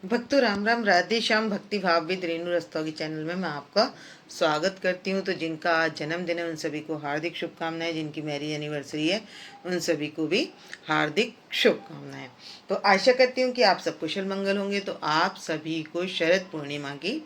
भक्तों राम राम, राधे श्याम। भक्ति भाव विद रेणु रस्तोगी चैनल में मैं आपका स्वागत करती हूँ। तो जिनका आज जन्मदिन है उन सभी को हार्दिक शुभकामनाएं, जिनकी मैरिज एनिवर्सरी है उन सभी को भी हार्दिक शुभकामनाएं। तो आशा करती हूँ कि आप सब कुशल मंगल होंगे। तो आप सभी को शरद पूर्णिमा की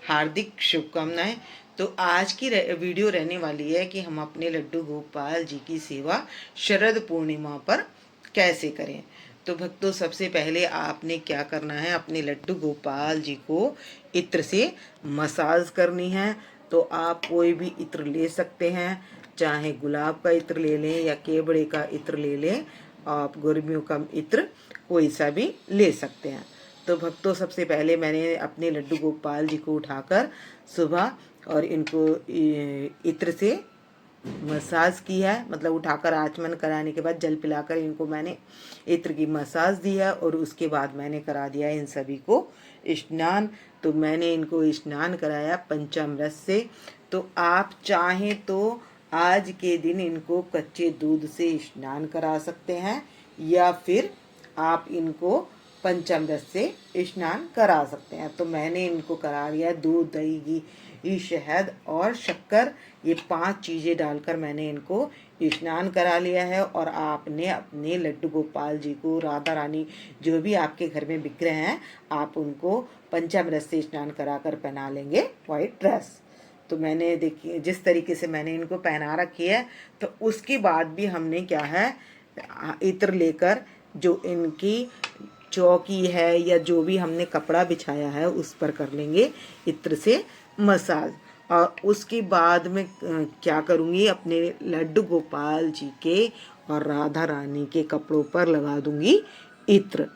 हार्दिक शुभकामनाएं। तो आज की वीडियो रहने वाली है कि हम अपने लड्डू गोपाल जी की सेवा शरद पूर्णिमा पर कैसे करें। तो भक्तों, सबसे पहले आपने क्या करना है, अपने लड्डू गोपाल जी को इत्र से मसाज करनी है। तो आप कोई भी इत्र ले सकते हैं, चाहे गुलाब का इत्र ले लें या केवड़े का इत्र ले लें। आप गर्मियों का इत्र कोई सा भी ले सकते हैं। तो भक्तों, सबसे पहले मैंने अपने लड्डू गोपाल जी को उठाकर सुबह और इनको इत्र से मसाज की है, मतलब उठाकर आचमन कराने के बाद जल पिलाकर इनको मैंने इत्र की मसाज दी है। और उसके बाद मैंने करा दिया इन सभी को स्नान। तो मैंने इनको स्नान कराया पंचामृत से। तो आप चाहें तो आज के दिन इनको कच्चे दूध से स्नान करा सकते हैं, या फिर आप इनको पंचामृत से स्नान करा सकते हैं। तो मैंने इनको करा लिया दूध, दही, घी, शहद और शक्कर, ये 5 चीज़ें डालकर मैंने इनको स्नान करा लिया है। और आपने अपने लड्डू गोपाल जी को, राधा रानी, जो भी आपके घर में विग्रह हैं, आप उनको पंचामृत से स्नान कराकर पहना लेंगे वाइट ड्रेस। तो मैंने देखिए जिस तरीके से मैंने इनको पहना रखी है। तो उसके बाद भी हमने क्या है, इत्र लेकर जो इनकी चौकी है या जो भी हमने कपड़ा बिछाया है उस पर कर लेंगे इत्र से मसाज। और उसके बाद में क्या करूँगी, अपने लड्डू गोपाल जी के और राधा रानी के कपड़ों पर लगा दूंगी इत्र।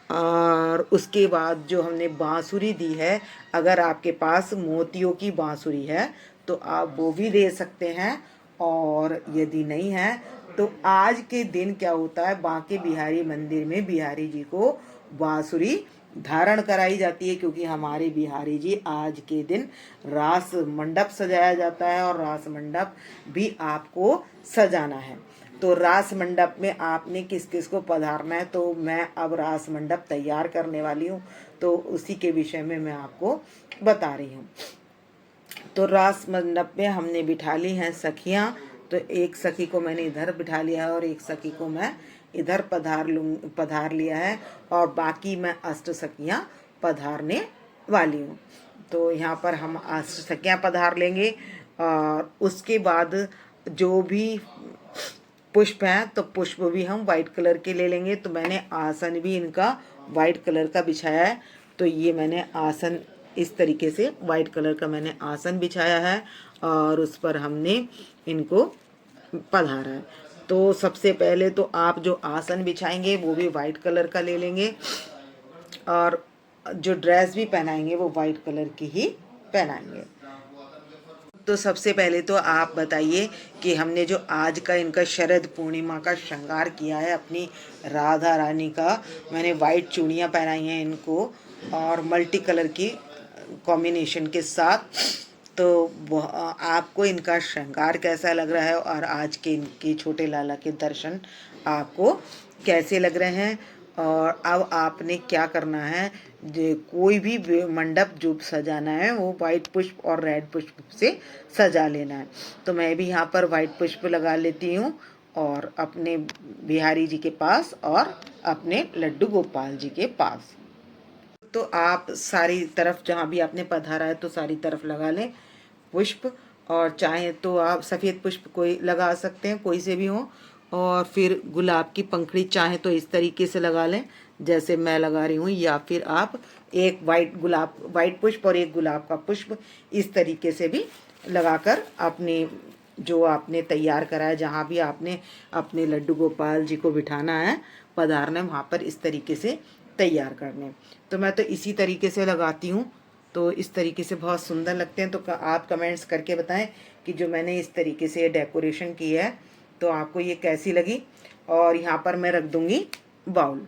और उसके बाद जो हमने बांसुरी दी है, अगर आपके पास मोतियों की बांसुरी है तो आप वो भी दे सकते हैं। और यदि नहीं है तो आज के दिन क्या होता है, बांके बिहारी मंदिर में बिहारी जी को बांसुरी धारण कराई जाती है, क्योंकि हमारे बिहारी जी आज के दिन रास मंडप सजाया जाता है और रास मंडप भी आपको सजाना है। तो रास मंडप में आपने किस किस को पधारना है, तो मैं अब रास मंडप तैयार करने वाली हूँ। तो उसी के विषय में मैं आपको बता रही हूँ। तो रास मंडप में हमने बिठा ली हैं सखियाँ। तो एक सखी को मैंने इधर बिठा लिया है और एक सखी को मैं इधर पधार लिया है, और बाकी मैं अष्ट सखियाँ पधारने वाली हूँ। तो यहाँ पर हम अष्ट सखियाँ पधार लेंगे। और उसके बाद जो भी पुष्प हैं तो पुष्प भी हम वाइट कलर के ले लेंगे। तो मैंने आसन भी इनका वाइट कलर का बिछाया है। तो ये मैंने आसन इस तरीके से वाइट कलर का मैंने आसन बिछाया है और उस पर हमने इनको पधारा है। तो सबसे पहले तो आप जो आसन बिछाएंगे वो भी वाइट कलर का ले लेंगे, और जो ड्रेस भी पहनाएंगे वो वाइट कलर की ही पहनाएंगे। तो सबसे पहले तो आप बताइए कि हमने जो आज का इनका शरद पूर्णिमा का श्रृंगार किया है अपनी राधा रानी का, मैंने वाइट चूड़ियाँ पहनाई हैं इनको और मल्टी कलर की कॉम्बिनेशन के साथ। तो आपको इनका श्रृंगार कैसा लग रहा है और आज के इनके छोटे लाला के दर्शन आपको कैसे लग रहे हैं। और अब आपने क्या करना है, कोई भी मंडप जो सजाना है वो वाइट पुष्प और रेड पुष्प से सजा लेना है। तो मैं भी यहाँ पर वाइट पुष्प लगा लेती हूँ और अपने बिहारी जी के पास और अपने लड्डू गोपाल जी के पास। तो आप सारी तरफ जहाँ भी आपने पधारा है तो सारी तरफ लगा लें पुष्प। और चाहे तो आप सफ़ेद पुष्प कोई लगा सकते हैं, कोई से भी हो। और फिर गुलाब की पंखड़ी चाहे तो इस तरीके से लगा लें जैसे मैं लगा रही हूँ, या फिर आप एक वाइट पुष्प और एक गुलाब का पुष्प इस तरीके से भी लगाकर अपने जो आपने तैयार करा है, जहाँ भी आपने अपने लड्डू गोपाल जी को बिठाना है, पधारना है, वहाँ पर इस तरीके से तैयार करने। तो मैं तो इसी तरीके से लगाती हूँ। तो इस तरीके से बहुत सुंदर लगते हैं। तो आप कमेंट्स करके बताएं कि जो मैंने इस तरीके से डेकोरेशन की है तो आपको ये कैसी लगी। और यहाँ पर मैं रख दूँगी बाउल,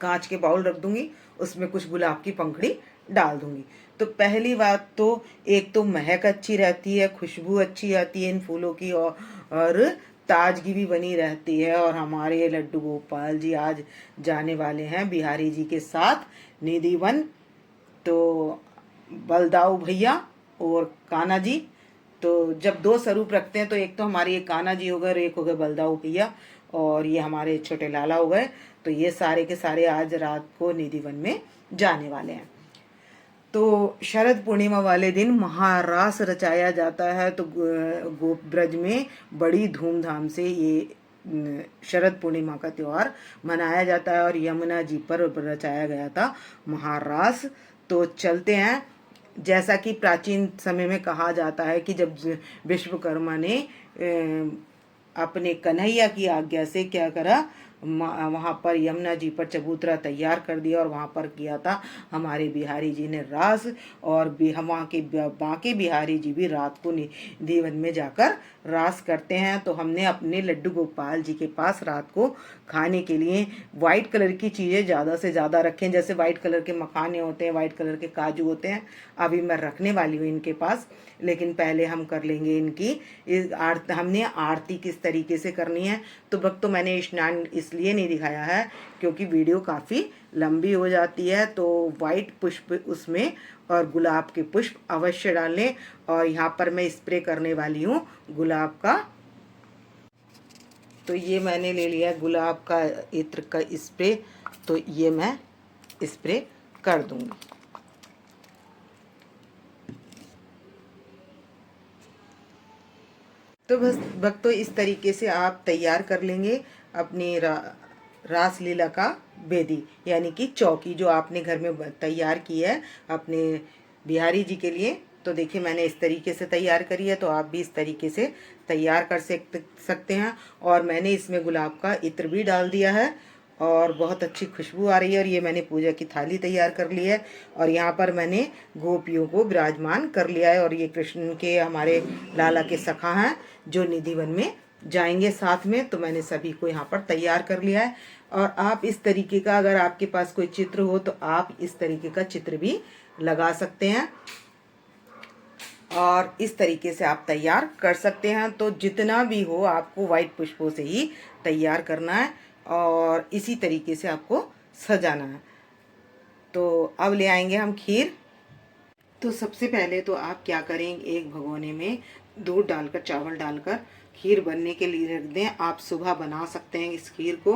कांच के बाउल रख दूँगी, उसमें कुछ गुलाब की पंखड़ी डाल दूँगी। तो पहली बात तो एक तो महक अच्छी रहती है, खुशबू अच्छी आती है इन फूलों की, और ताजगी भी बनी रहती है। और हमारे लड्डू गोपाल जी आज जाने वाले हैं बिहारी जी के साथ निधि वन। तो बलदाऊ भैया और कान्हा जी, तो जब दो स्वरूप रखते हैं तो एक तो हमारे ये कान्हा जी हो गए और एक हो गए बलदाऊ भैया, और ये हमारे छोटे लाला हो गए। तो ये सारे के सारे आज रात को निधि वन में जाने वाले हैं। तो शरद पूर्णिमा वाले दिन महारास रचाया जाता है। तो गोप ब्रज में बड़ी धूमधाम से ये शरद पूर्णिमा का त्योहार मनाया जाता है और यमुना जी पर रचाया गया था महारास। तो चलते हैं। जैसा कि प्राचीन समय में कहा जाता है कि जब विश्वकर्मा ने अपने कन्हैया की आज्ञा से क्या करा, वहाँ पर यमुना जी पर चबूतरा तैयार कर दिया और वहाँ पर किया था हमारे बिहारी जी ने रास। और वहाँ के बाकी बिहारी जी भी रात को निधि वन में जाकर रास करते हैं। तो हमने अपने लड्डू गोपाल जी के पास रात को खाने के लिए वाइट कलर की चीज़ें ज़्यादा से ज़्यादा रखें। जैसे वाइट कलर के मखाने होते हैं, वाइट कलर के काजू होते हैं, अभी मैं रखने वाली हूँ इनके पास। लेकिन पहले हम कर लेंगे इनकी हमने आरती किस तरीके से करनी है। तो भक्तों मैंने स्नान इसलिए नहीं दिखाया है क्योंकि वीडियो काफ़ी लंबी हो जाती है। तो वाइट पुष्प उसमें और गुलाब के पुष्प अवश्य डालें। और यहाँ पर मैं स्प्रे करने वाली हूँ गुलाब का। तो ये मैंने ले लिया गुलाब का इत्र का स्प्रे, तो ये मैं स्प्रे कर दूंगी। तो बस भक्तों इस तरीके से आप तैयार कर लेंगे अपनी रासलीला का बेदी, यानी कि चौकी जो आपने घर में तैयार की है अपने बिहारी जी के लिए। तो देखिए मैंने इस तरीके से तैयार करी है, तो आप भी इस तरीके से तैयार कर सकते हैं। और मैंने इसमें गुलाब का इत्र भी डाल दिया है और बहुत अच्छी खुशबू आ रही है। और ये मैंने पूजा की थाली तैयार कर ली है और यहाँ पर मैंने गोपियों को विराजमान कर लिया है। और ये कृष्ण के हमारे लाला के सखा हैं जो निधि वन में जाएंगे साथ में। तो मैंने सभी को यहाँ पर तैयार कर लिया है। और आप इस तरीके का, अगर आपके पास कोई चित्र हो तो आप इस तरीके का चित्र भी लगा सकते हैं और इस तरीके से आप तैयार कर सकते हैं। तो जितना भी हो आपको वाइट पुष्पों से ही तैयार करना है और इसी तरीके से आपको सजाना है। तो अब ले आएंगे हम खीर। तो सबसे पहले तो आप क्या करेंगे, एक भगोने में दूध डालकर, चावल डालकर खीर बनने के लिए रख दें। आप सुबह बना सकते हैं इस खीर को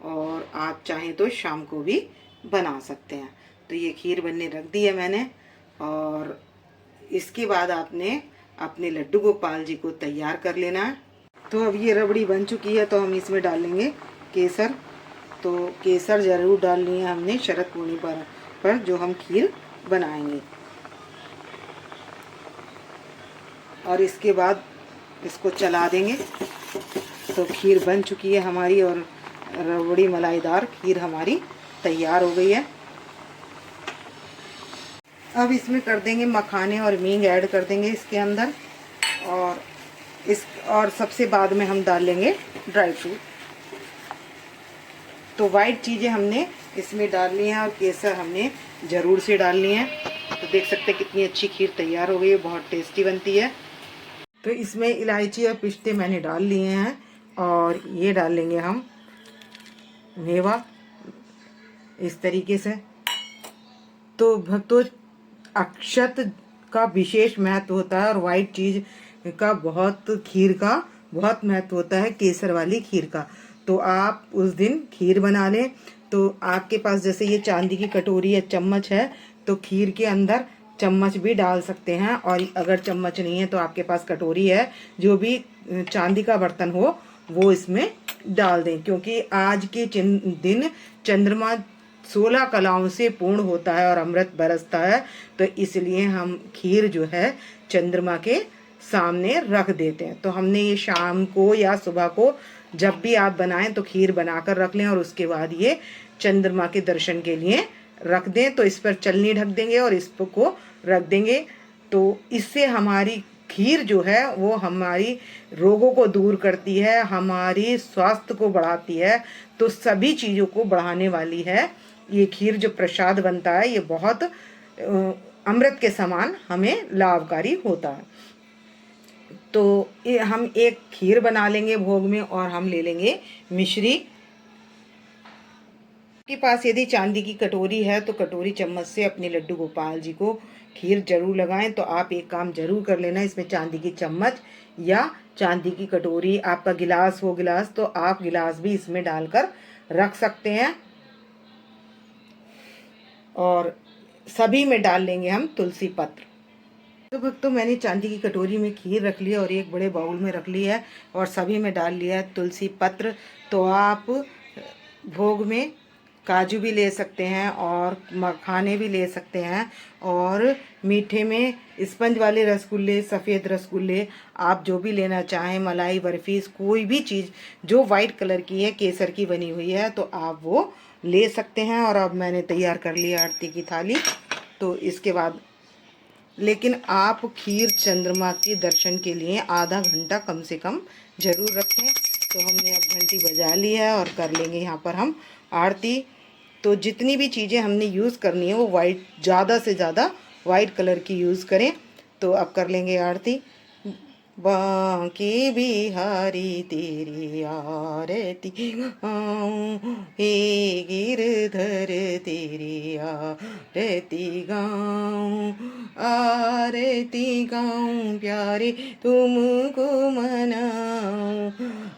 और आप चाहें तो शाम को भी बना सकते हैं। तो ये खीर बनने रख दी है मैंने। और इसके बाद आपने अपने लड्डू गोपाल जी को तैयार कर लेना है। तो अब ये रबड़ी बन चुकी है, तो हम इसमें डालेंगे केसर। तो केसर ज़रूर डालनी है हमने शरद पूर्णिमा पर जो हम खीर बनाएंगे। और इसके बाद इसको चला देंगे। तो खीर बन चुकी है हमारी और रबड़ी मलाईदार खीर हमारी तैयार हो गई है। अब इसमें कर देंगे मखाने और मींग ऐड कर देंगे इसके अंदर। और सबसे बाद में हम डाल लेंगे ड्राई फ्रूट। तो वाइट चीज़ें हमने इसमें डालनी है और केसर हमने ज़रूर से डालनी है। तो देख सकते हैं कितनी अच्छी खीर तैयार हो गई है, बहुत टेस्टी बनती है। तो इसमें इलायची और पिस्ते मैंने डाल लिए हैं और ये डाल लेंगे हम मेवा इस तरीके से। तो भक्तों अक्षत का विशेष महत्व होता है और वाइट चीज़ का खीर का बहुत महत्व होता है, केसर वाली खीर का। तो आप उस दिन खीर बना लें। तो आपके पास जैसे ये चांदी की कटोरी या चम्मच है तो खीर के अंदर चम्मच भी डाल सकते हैं। और अगर चम्मच नहीं है तो आपके पास कटोरी है, जो भी चांदी का बर्तन हो वो इसमें डाल दें। क्योंकि आज के दिन चंद्रमा 16 कलाओं से पूर्ण होता है और अमृत बरसता है। तो इसलिए हम खीर जो है चंद्रमा के सामने रख देते हैं। तो हमने ये शाम को या सुबह को जब भी आप बनाएं तो खीर बनाकर रख लें और उसके बाद ये चंद्रमा के दर्शन के लिए रख दें। तो इस पर चलनी ढक देंगे और इसको रख देंगे। तो इससे हमारी खीर जो है वो हमारी रोगों को दूर करती है, हमारी स्वास्थ्य को बढ़ाती है। तो सभी चीज़ों को बढ़ाने वाली है ये खीर। जो प्रसाद बनता है ये बहुत अमृत के समान हमें लाभकारी होता है। तो हम एक खीर बना लेंगे भोग में और हम ले लेंगे मिश्री। आपके पास यदि चांदी की कटोरी है तो कटोरी चम्मच से अपने लड्डू गोपाल जी को खीर जरूर लगाएं। तो आप एक काम जरूर कर लेना, इसमें चांदी की चम्मच या चांदी की कटोरी, आपका गिलास हो गिलास तो आप गिलास भी इसमें डालकर रख सकते हैं। और सभी में डाल लेंगे हम तुलसी पत्र। तो भक्तों मैंने चांदी की कटोरी में खीर रख लिया और एक बड़े बाउल में रख लिया है और सभी में डाल लिया है तुलसी पत्र। तो आप भोग में काजू भी ले सकते हैं और मखाने भी ले सकते हैं, और मीठे में स्पंज वाले रसगुल्ले, सफ़ेद रसगुल्ले, आप जो भी लेना चाहें, मलाई बर्फ़ी, कोई भी चीज़ जो वाइट कलर की है, केसर की बनी हुई है, तो आप वो ले सकते हैं। और अब मैंने तैयार कर लिया आरती की थाली। तो इसके बाद लेकिन आप खीर चंद्रमा के दर्शन के लिए आधा घंटा कम से कम ज़रूर रखें। तो हमने अब घंटी बजा ली है और कर लेंगे यहाँ पर हम आरती। तो जितनी भी चीज़ें हमने यूज़ करनी है वो वाइट, ज़्यादा से ज़्यादा वाइट कलर की यूज़ करें। तो अब कर लेंगे आरती। बांके बिहारी तेरी आरती गाऊं, हे गिरधर तेरी आरती गाऊं, आरती गाऊं प्यारे तुमको मनाऊं,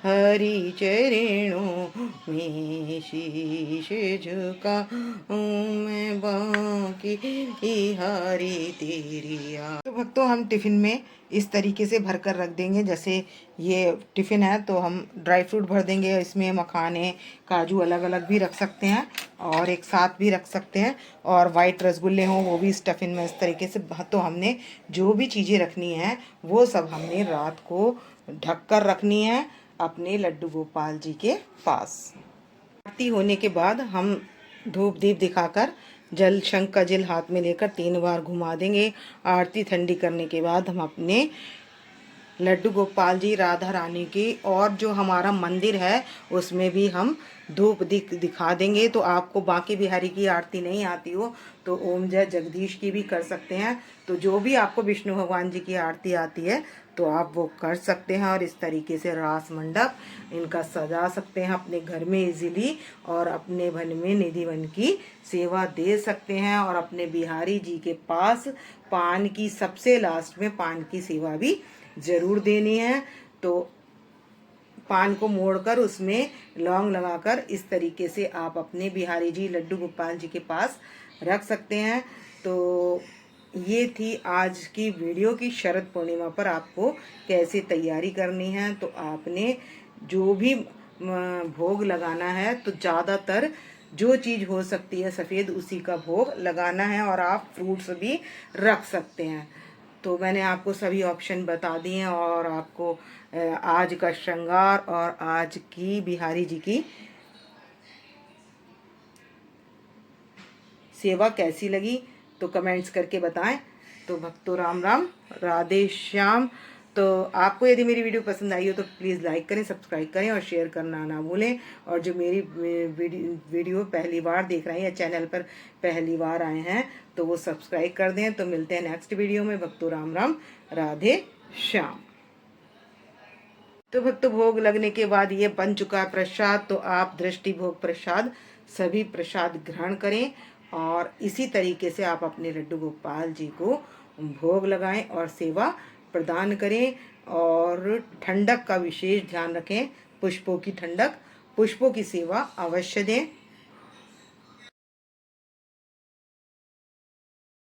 हरि चरणों में शीश झुकाऊं, मैं बांके बिहारी तेरी तो भक्तों हम टिफ़िन में इस तरीके से भरकर रख देंगे। जैसे ये टिफ़िन है तो हम ड्राई फ्रूट भर देंगे, इसमें मखाने, काजू अलग अलग भी रख सकते हैं और एक साथ भी रख सकते हैं, और वाइट रसगुल्ले हों वो भी इस टिफ़िन में इस तरीके से। तो हमने जो भी चीज़ें रखनी हैं वो सब हमने रात को ढक कर रखनी है अपने लड्डू गोपाल जी के पास। आरती होने के बाद हम धूप दीप दिखाकर जल, शंख का जल हाथ में लेकर 3 बार घुमा देंगे। आरती ठंडी करने के बाद हम अपने लड्डू गोपाल जी, राधा रानी की और जो हमारा मंदिर है उसमें भी हम धूप दिखा देंगे। तो आपको बांके बिहारी की आरती नहीं आती हो तो ओम जय जगदीश की भी कर सकते हैं। तो जो भी आपको विष्णु भगवान जी की आरती आती है तो आप वो कर सकते हैं। और इस तरीके से रास मंडप इनका सजा सकते हैं अपने घर में इजीली, और अपने वन में निधि वन की सेवा दे सकते हैं। और अपने बिहारी जी के पास पान की, सबसे लास्ट में पान की सेवा भी ज़रूर देनी है। तो पान को मोड़कर उसमें लौंग लगाकर इस तरीके से आप अपने बिहारी जी, लड्डू गोपाल जी के पास रख सकते हैं। तो ये थी आज की वीडियो की शरद पूर्णिमा पर आपको कैसे तैयारी करनी है। तो आपने जो भी भोग लगाना है तो ज़्यादातर जो चीज़ हो सकती है सफ़ेद उसी का भोग लगाना है, और आप फ्रूट्स भी रख सकते हैं। तो मैंने आपको सभी ऑप्शन बता दिए हैं, और आपको आज का श्रृंगार और आज की बिहारी जी की सेवा कैसी लगी तो कमेंट्स करके बताएं। तो भक्तों राम राम, राधे श्याम। तो आपको यदि मेरी वीडियो पसंद आई हो तो प्लीज़ लाइक करें, सब्सक्राइब करें और शेयर करना ना भूलें। और जो मेरी वीडियो पहली बार देख रहे हैं या चैनल पर पहली बार आए हैं तो वो सब्सक्राइब कर दें। तो मिलते हैं नेक्स्ट वीडियो में। भक्तों राम राम, राधे श्याम। तो भक्तों भोग लगने के बाद ये बन चुका है प्रसाद। तो आप दृष्टि भोग प्रसाद सभी प्रसाद ग्रहण करें, और इसी तरीके से आप अपने लड्डू गोपाल जी को भोग लगाएं और सेवा प्रदान करें। और ठंडक का विशेष ध्यान रखें, पुष्पों की ठंडक, पुष्पों की सेवा अवश्य दें।